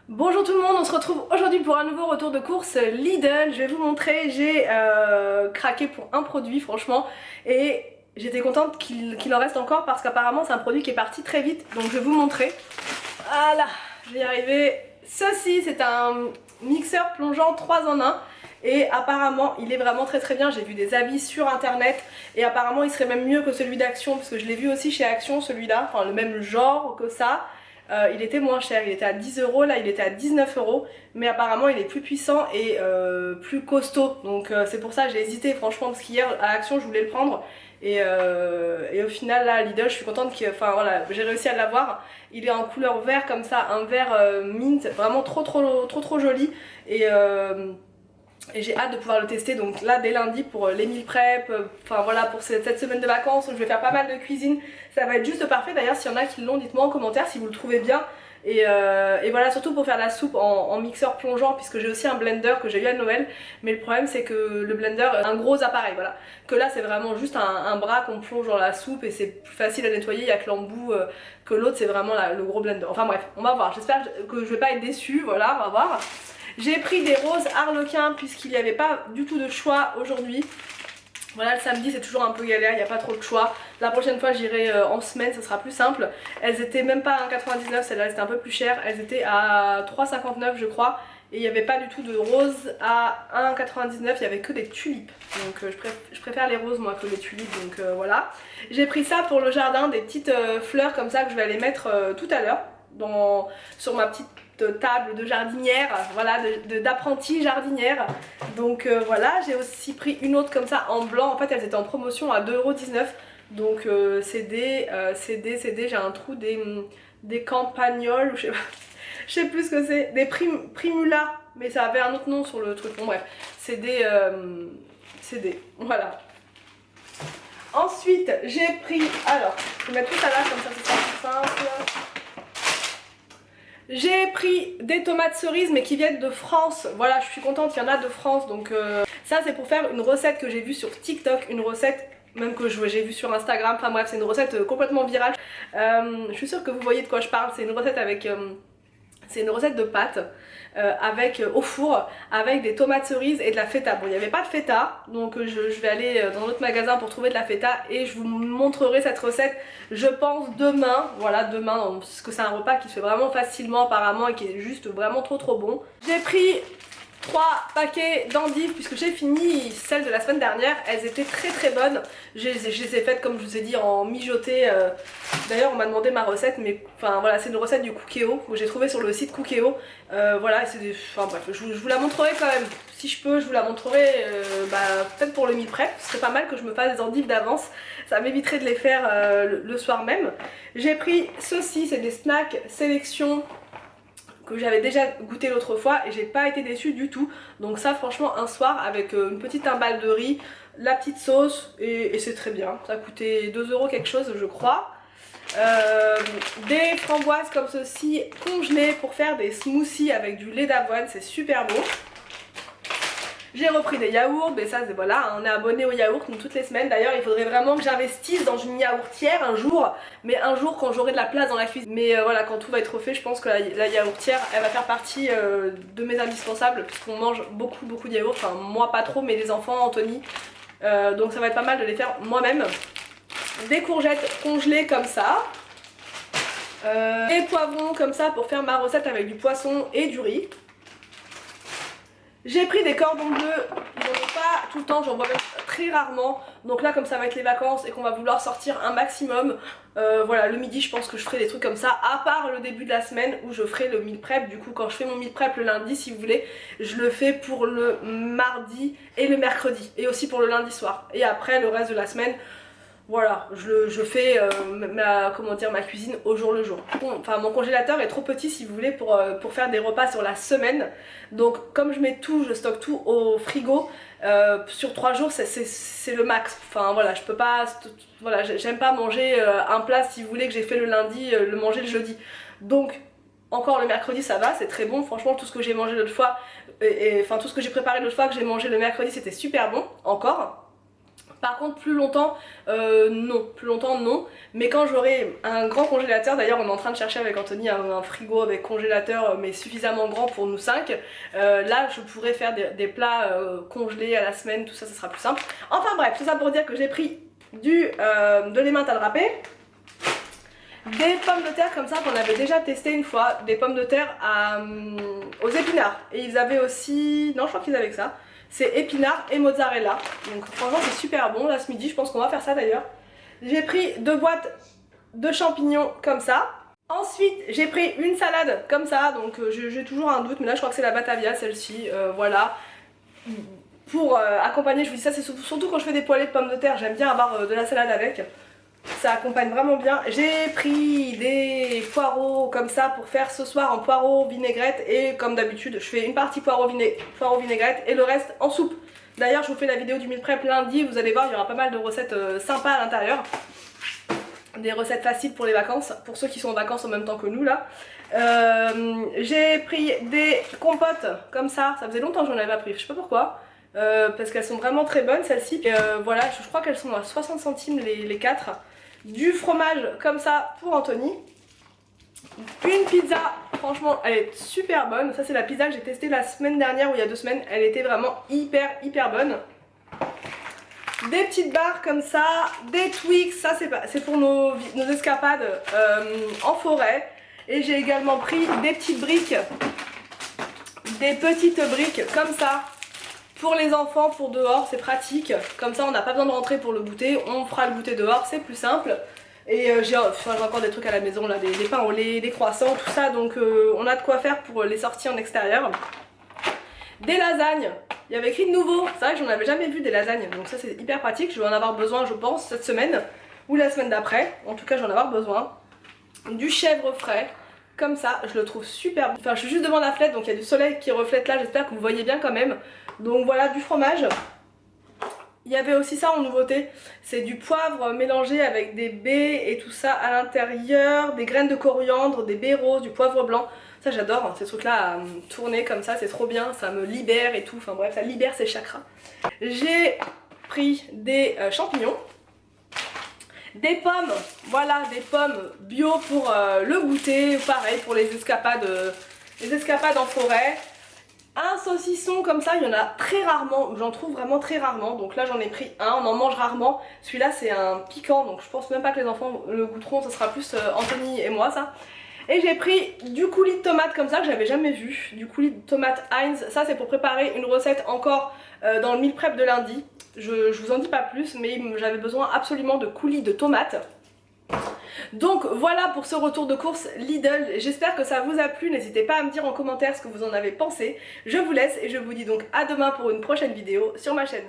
Bonjour tout le monde, on se retrouve aujourd'hui pour un nouveau retour de course Lidl. Je vais vous montrer, j'ai craqué pour un produit franchement et j'étais contente qu'il en reste encore parce qu'apparemment c'est un produit qui est parti très vite, donc je vais vous montrer. Voilà, je vais y arriver. Ceci c'est un mixeur plongeant 3 en 1 et apparemment il est vraiment très bien. J'ai vu des avis sur internet et apparemment il serait même mieux que celui d'Action parce que je l'ai vu aussi chez Action celui-là, enfin le même genre que ça. Il était moins cher, il était à 10 euros, là il était à 19 euros, mais apparemment il est plus puissant et plus costaud, donc c'est pour ça que j'ai hésité franchement, parce qu'hier à Action je voulais le prendre et au final là à Lidl je suis contente que, enfin voilà, j'ai réussi à l'avoir. Il est en couleur vert comme ça, un vert mint, vraiment trop joli et j'ai hâte de pouvoir le tester. Donc là dès lundi pour les meal prep, enfin voilà, pour cette semaine de vacances où je vais faire pas mal de cuisine, ça va être juste parfait. D'ailleurs s'il y en a qui l'ont, dites-moi en commentaire si vous le trouvez bien. Et voilà, surtout pour faire la soupe en mixeur plongeant, puisque j'ai aussi un blender que j'ai eu à Noël. Mais le problème c'est que le blender est un gros appareil, voilà. Que là c'est vraiment juste un bras qu'on plonge dans la soupe et c'est plus facile à nettoyer, il n'y a que l'embout, que l'autre c'est vraiment le gros blender. Enfin bref, on va voir, j'espère que je vais pas être déçue, voilà, on va voir. J'ai pris des roses harlequins puisqu'il n'y avait pas du tout de choix aujourd'hui. Voilà, le samedi c'est toujours un peu galère, il n'y a pas trop de choix. La prochaine fois j'irai en semaine, ça sera plus simple. Elles étaient même pas à 1,99, celles-là étaient un peu plus chères. Elles étaient à 3,59 je crois. Et il n'y avait pas du tout de roses à 1,99, il n'y avait que des tulipes. Donc je préfère les roses moi que les tulipes, donc voilà. J'ai pris ça pour le jardin, des petites fleurs comme ça que je vais aller mettre tout à l'heure sur ma petite table de jardinière, voilà, d'apprentie jardinière. Donc voilà, j'ai aussi pris une autre comme ça en blanc. En fait elles étaient en promotion à 2,19 €. Donc CD, j'ai un trou des campagnols, ou je sais plus ce que c'est, des primula, mais ça avait un autre nom sur le truc. Bon bref, CD, voilà. Ensuite j'ai pris, alors je vais mettre tout ça là comme ça c'est plus simple. J'ai pris des tomates cerises mais qui viennent de France. Voilà, je suis contente, il y en a de France. Donc ça c'est pour faire une recette que j'ai vue sur TikTok, une recette même que j'ai vue sur Instagram. Enfin bref, c'est une recette complètement virale. Je suis sûre que vous voyez de quoi je parle. C'est une recette avec... c'est une recette de pâtes au four avec des tomates cerises et de la feta. Bon, il n'y avait pas de feta, donc je vais aller dans notre magasin pour trouver de la feta et je vous montrerai cette recette, je pense, demain. Voilà, demain, parce que c'est un repas qui se fait vraiment facilement apparemment et qui est juste vraiment trop bon. J'ai pris 3 paquets d'endives puisque j'ai fini celles de la semaine dernière, elles étaient très bonnes. Je les ai faites comme je vous ai dit en mijoté. D'ailleurs on m'a demandé ma recette, mais enfin voilà, c'est une recette du Cookéo que j'ai trouvé sur le site Cookéo. Voilà, enfin bref, je vous la montrerai quand même. Si je peux, je vous la montrerai peut-être pour le meal prep. Ce serait pas mal que je me fasse des endives d'avance, ça m'éviterait de les faire le soir même. J'ai pris ceci, c'est des snacks sélection que j'avais déjà goûté l'autre fois et j'ai pas été déçue du tout. Donc ça franchement un soir avec une petite imballe de riz, la petite sauce et c'est très bien. Ça a coûté 2 € quelque chose je crois. Des framboises comme ceci congelées pour faire des smoothies avec du lait d'avoine, c'est super beau. J'ai repris des yaourts, mais ça c'est voilà, on est abonné aux yaourts nous, toutes les semaines. D'ailleurs il faudrait vraiment que j'investisse dans une yaourtière un jour, mais un jour quand j'aurai de la place dans la cuisine. Mais voilà, quand tout va être fait, je pense que la yaourtière elle va faire partie de mes indispensables, puisqu'on mange beaucoup de yaourts, enfin moi pas trop, mais les enfants, Anthony, donc ça va être pas mal de les faire moi-même. Des courgettes congelées comme ça, des poivrons comme ça pour faire ma recette avec du poisson et du riz. J'ai pris des cordons bleus, j'en ai pas tout le temps, j'en vois même très rarement. Donc là comme ça va être les vacances et qu'on va vouloir sortir un maximum, voilà, le midi je pense que je ferai des trucs comme ça, à part le début de la semaine où je ferai le meal prep. Du coup quand je fais mon meal prep le lundi, si vous voulez, je le fais pour le mardi et le mercredi, et aussi pour le lundi soir. Et après le reste de la semaine, voilà, je fais ma cuisine au jour le jour. Enfin mon congélateur est trop petit si vous voulez pour faire des repas sur la semaine. Donc comme je mets tout, je stocke tout au frigo, sur 3 jours c'est le max. Enfin voilà, je peux pas, voilà, j'aime pas manger un plat si vous voulez que j'ai fait le lundi, le manger le jeudi. Donc encore le mercredi ça va, c'est très bon. Franchement tout ce que j'ai mangé l'autre fois, enfin tout ce que j'ai préparé l'autre fois que j'ai mangé le mercredi c'était super bon, encore. Par contre plus longtemps non, mais quand j'aurai un grand congélateur, d'ailleurs on est en train de chercher avec Anthony un frigo avec congélateur mais suffisamment grand pour nous 5, là je pourrais faire des plats congelés à la semaine, tout ça, ça sera plus simple. Enfin bref, tout ça pour dire que j'ai pris de l'emmental râpé, des pommes de terre comme ça qu'on avait déjà testé une fois, des pommes de terre aux épinards, et ils avaient aussi, non je crois qu'ils avaient que ça, c'est épinards et mozzarella, donc franchement c'est super bon. Là ce midi je pense qu'on va faire ça d'ailleurs. J'ai pris 2 boîtes de champignons comme ça. Ensuite j'ai pris une salade comme ça, donc j'ai toujours un doute, mais là je crois que c'est la Batavia celle-ci, voilà. Pour accompagner, je vous dis ça, c'est surtout quand je fais des poêlées de pommes de terre, j'aime bien avoir de la salade avec. Ça accompagne vraiment bien. J'ai pris des poireaux comme ça pour faire ce soir en poireaux vinaigrette, et comme d'habitude je fais une partie poireaux vinaigrette et le reste en soupe. D'ailleurs je vous fais la vidéo du meal prep lundi, vous allez voir il y aura pas mal de recettes sympas à l'intérieur. Des recettes faciles pour les vacances, pour ceux qui sont en vacances en même temps que nous là. J'ai pris des compotes comme ça faisait longtemps que j'en avais pas pris, je sais pas pourquoi. Parce qu'elles sont vraiment très bonnes celles-ci. Voilà, je crois qu'elles sont à 60 centimes les 4. Du fromage comme ça pour Anthony. Une pizza, franchement elle est super bonne. Ça c'est la pizza que j'ai testée la semaine dernière ou il y a 2 semaines. Elle était vraiment hyper bonne. Des petites barres comme ça, des Twix, ça c'est pour nos escapades en forêt. Et j'ai également pris des petites briques comme ça. Pour les enfants, pour dehors, c'est pratique. Comme ça, on n'a pas besoin de rentrer pour le goûter. On fera le goûter dehors, c'est plus simple. Et j'ai encore des trucs à la maison, là, des pains au lait, des croissants, tout ça. Donc on a de quoi faire pour les sorties en extérieur. Des lasagnes. Il y avait écrit de nouveau. C'est vrai que j'en avais jamais vu des lasagnes. Donc ça, c'est hyper pratique. Je vais en avoir besoin, je pense, cette semaine. Ou la semaine d'après. En tout cas, je vais en avoir besoin. Du chèvre frais. Comme ça, je le trouve super bon. Enfin, je suis juste devant la fenêtre, donc il y a du soleil qui reflète là. J'espère que vous voyez bien quand même. Donc voilà, du fromage. Il y avait aussi ça en nouveauté, c'est du poivre mélangé avec des baies et tout ça à l'intérieur, des graines de coriandre, des baies roses, du poivre blanc. Ça j'adore, hein, ces trucs là à tourner comme ça, c'est trop bien, ça me libère et tout, enfin bref, ça libère ses chakras. J'ai pris des champignons, des pommes, voilà, des pommes bio pour le goûter, pareil pour les escapades en forêt. Un saucisson comme ça, il y en a très rarement, j'en trouve vraiment très rarement, donc là j'en ai pris un, on en mange rarement. Celui-là c'est un piquant, donc je pense même pas que les enfants le goûteront, ça sera plus Anthony et moi ça. Et j'ai pris du coulis de tomate comme ça que j'avais jamais vu, du coulis de tomate Heinz. Ça c'est pour préparer une recette encore dans le meal prep de lundi. Je vous en dis pas plus, mais j'avais besoin absolument de coulis de tomates. Donc voilà pour ce retour de course Lidl, j'espère que ça vous a plu, n'hésitez pas à me dire en commentaire ce que vous en avez pensé. Je vous laisse et je vous dis donc à demain pour une prochaine vidéo sur ma chaîne.